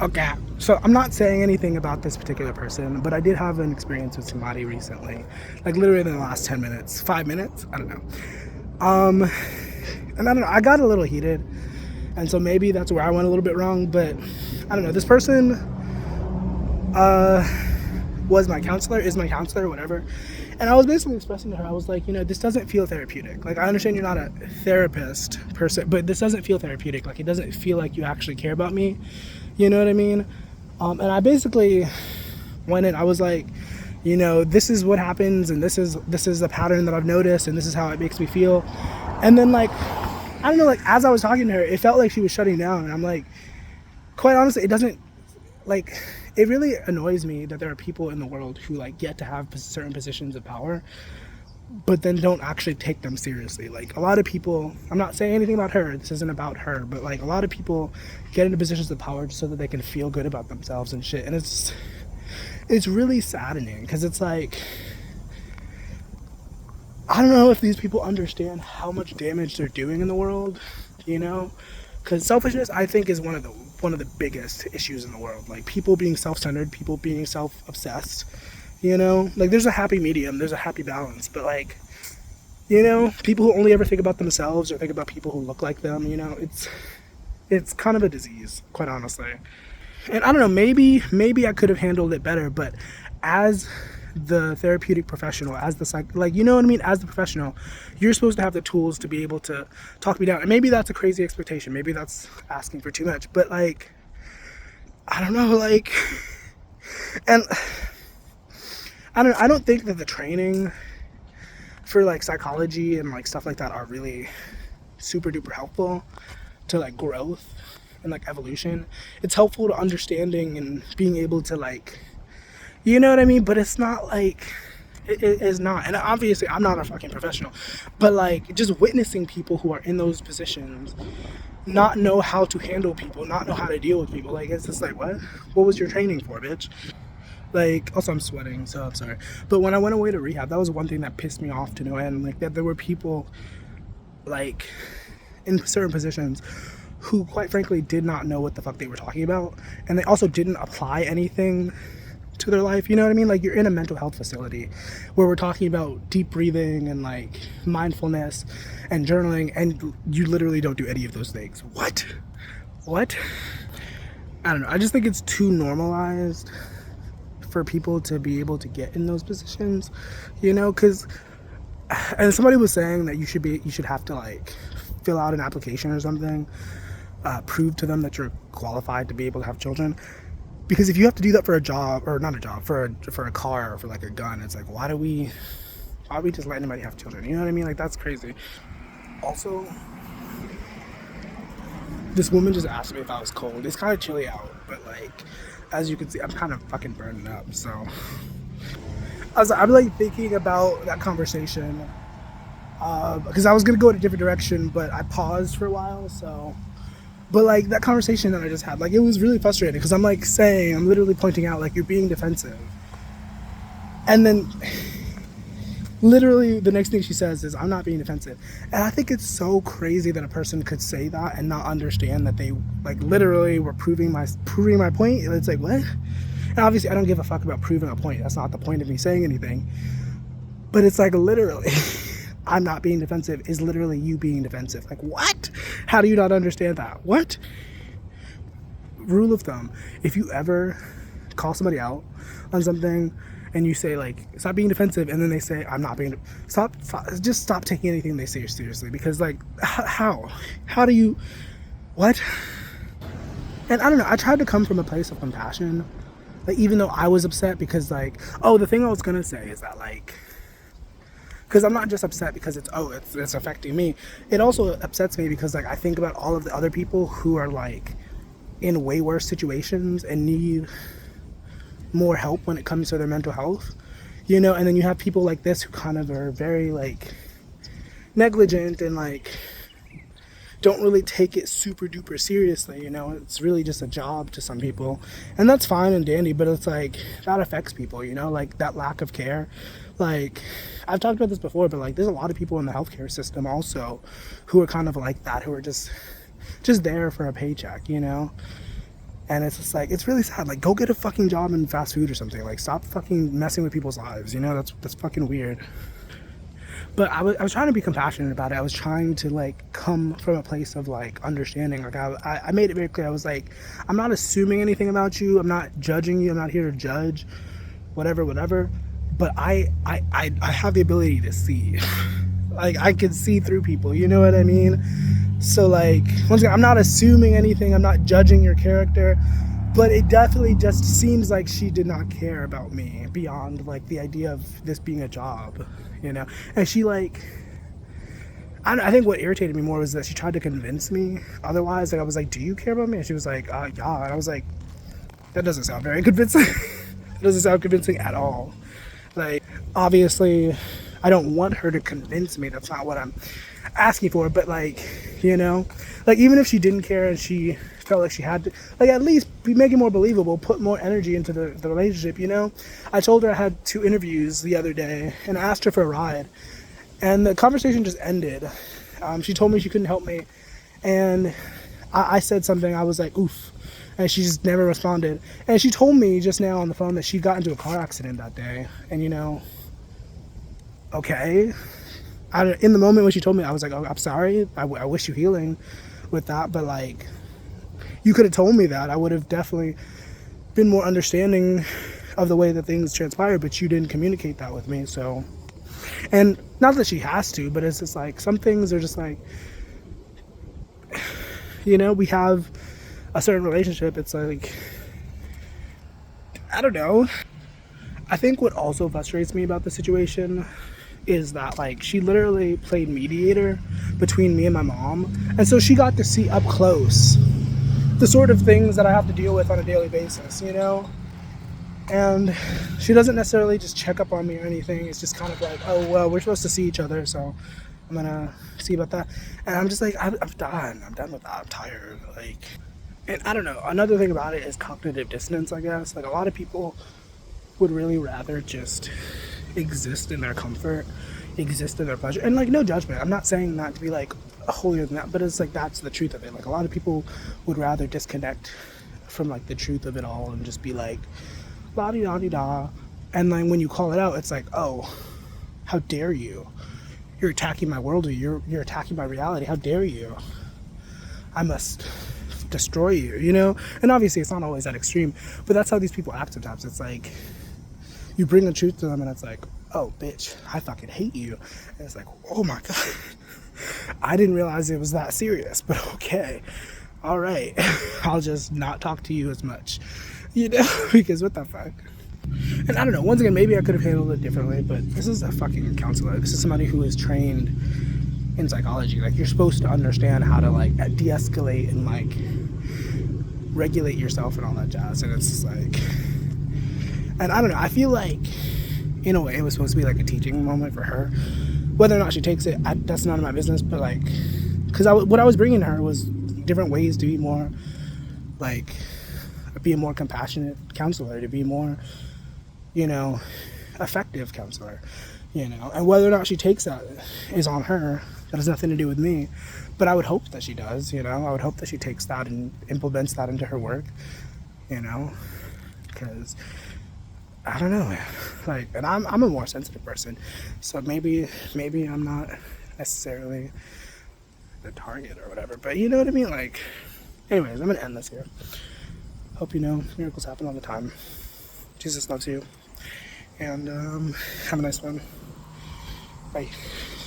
Okay, so I'm not saying anything about this particular person, but I did have an experience with somebody recently, like literally in the last 10 minutes, 5 minutes, I don't know. Um, and I don't know, I got a little heated, and so maybe that's where I went a little bit wrong, but I don't know. This person was my counselor, is my counselor, whatever. And I was basically expressing to her, I was like, this doesn't feel therapeutic. Like, I understand you're not a therapist per se, but this doesn't feel therapeutic. Like, it doesn't feel like you actually care about me. You know what I mean? And I basically went in, I was like, this is what happens, and this is a pattern that I've noticed, and this is how it makes me feel. And then, like, I don't know, like, as I was talking to her, it felt like she was shutting down. And I'm like, quite honestly, it doesn't, like, it really annoys me that there are people in the world who like get to have certain positions of power but then don't actually take them seriously. Like, a lot of people, I'm not saying anything about her, this isn't about her, but like a lot of people get into positions of power just so that they can feel good about themselves and shit. And it's really saddening, because it's like, I don't know if these people understand how much damage they're doing in the world, because selfishness, I think, is one of the biggest issues in the world. Like, people being self-centered, people being self-obsessed, like, there's a happy medium, there's a happy balance, but like, people who only ever think about themselves or think about people who look like them, it's kind of a disease, quite honestly. And I don't know, maybe I could have handled it better, but as the therapeutic professional, as the like, you know what I mean, as the professional, you're supposed to have the tools to be able to talk me down. And maybe that's a crazy expectation, maybe that's asking for too much, but like, I don't know, like, and I don't think that the training for like psychology and like stuff like that are really super duper helpful to like growth and like evolution. It's helpful to understanding and being able to like, you know what I mean? But it's not like, it is not. And obviously I'm not a fucking professional, but like, just witnessing people who are in those positions not know how to handle people, not know how to deal with people. Like, it's just like, what was your training for, bitch? Like, also I'm sweating, so I'm sorry. But when I went away to rehab, that was one thing that pissed me off to no end. Like, that there were people like in certain positions who quite frankly did not know what the fuck they were talking about, and they also didn't apply anything to their life. You know what I mean? Like, you're in a mental health facility where we're talking about deep breathing and like mindfulness and journaling, and you literally don't do any of those things. What? I don't know, I just think it's too normalized for people to be able to get in those positions, because, and somebody was saying that you should have to like fill out an application or something, prove to them that you're qualified to be able to have children. Because if you have to do that for a job, or not a job, for a car or for like a gun, it's like, why do we just let anybody have children? You know what I mean? Like, that's crazy. Also, this woman just asked me if I was cold. It's kind of chilly out, but like, as you can see, I'm kind of fucking burning up. So I'm like thinking about that conversation, because I was gonna go in a different direction, but I paused for a while. So, but like, that conversation that I just had, like, it was really frustrating, because I'm like saying, I'm literally pointing out, like, you're being defensive, and then literally the next thing she says is, I'm not being defensive. And I think it's so crazy that a person could say that and not understand that they like literally were proving my point. It's like, what? And obviously I don't give a fuck about proving a point, that's not the point of me saying anything, but it's like, literally I'm not being defensive is literally you being defensive. Like, what? How do you not understand that? What? Rule of thumb, if you ever call somebody out on something and you say like, stop being defensive, and then they say, I'm not being, just stop taking anything they say seriously. Because like, how do you, what? And I don't know, I tried to come from a place of compassion, like, even though I was upset, because like, oh, the thing I was gonna say is that like, because I'm not just upset because it's affecting me, it also upsets me because like, I think about all of the other people who are like in way worse situations and need more help when it comes to their mental health, and then you have people like this who kind of are very like negligent and like don't really take it super duper seriously. It's really just a job to some people, and that's fine and dandy, but it's like, that affects people, like that lack of care. Like, I've talked about this before, but like, there's a lot of people in the healthcare system also who are kind of like that, who are just there for a paycheck, And it's just like, it's really sad. Like, go get a fucking job in fast food or something. Like, stop fucking messing with people's lives. You know, that's fucking weird. But I was trying to be compassionate about it. I was trying to like come from a place of like understanding. Like I made it very clear. I was like, I'm not assuming anything about you. I'm not judging you. I'm not here to judge, whatever. But I have the ability to see. Like, I can see through people. You know what I mean? So like, once again, I'm not assuming anything. I'm not judging your character. But it definitely just seems like she did not care about me beyond like the idea of this being a job, you know? And she like, I think what irritated me more was that she tried to convince me otherwise. Like, I was like, do you care about me? And she was like, yeah. And I was like, that doesn't sound very convincing. It doesn't sound convincing at all. Like, obviously, I don't want her to convince me. That's not what I'm asking for. But like, you know, like, even if she didn't care and she felt like she had to, like, at least make it more believable, put more energy into the relationship, you know? I told her I had 2 interviews the other day and I asked her for a ride, and the conversation just ended. She told me she couldn't help me, and I said something. I was like, oof, and she just never responded. And she told me just now on the phone that she got into a car accident that day. And, you know, okay. In the moment when she told me, I was like, oh, I'm sorry, I wish you healing with that, but like, you could have told me that. I would have definitely been more understanding of the way that things transpired, but you didn't communicate that with me. So, and not that she has to, but it's just like, some things are just like, you know, we have a certain relationship. It's like, I don't know. I think what also frustrates me about the situation is that like, she literally played mediator between me and my mom, and so she got to see up close the sort of things that I have to deal with on a daily basis, you know? And she doesn't necessarily just check up on me or anything. It's just kind of like, oh, well, we're supposed to see each other, so I'm gonna see about that. And I'm just like, I'm done. I'm done with that. I'm tired. Like, and I don't know. Another thing about it is cognitive dissonance, I guess. Like, a lot of people would really rather just exist in their comfort, exist in their pleasure. And like, no judgment. I'm not saying that to be like holier than that, but it's like, that's the truth of it. Like, a lot of people would rather disconnect from like the truth of it all and just be like, la-di-da-di-da. And then when you call it out, it's like, oh, how dare you? You're attacking my worldview. You're attacking my reality. How dare you? I must destroy you, you know? And obviously it's not always that extreme, but that's how these people act sometimes. It's like, you bring the truth to them and it's like, oh, bitch, I fucking hate you. And it's like, oh my God. I didn't realize it was that serious, but okay. All right. I'll just not talk to you as much, you know, because what the fuck? And I don't know, once again, maybe I could have handled it differently, but this is a fucking counselor. This is somebody who is trained in psychology. Like, you're supposed to understand how to like de-escalate and like regulate yourself and all that jazz. And it's just like, and I don't know, I feel like in a way it was supposed to be like a teaching moment for her. Whether or not she takes it, that's none of my business. But like, because what I was bringing to her was different ways to be more like, be a more compassionate counselor, to be more, you know, effective counselor, you know. And whether or not she takes that is on her. That has nothing to do with me. But I would hope that she does, you know. I would hope that she takes that and implements that into her work, you know, because I don't know, man. Like, and I'm a more sensitive person, so maybe I'm not necessarily the target or whatever, but you know what I mean? Like, anyways, I'm gonna end this here. Hope you know miracles happen all the time. Jesus loves you, and have a nice one. Bye.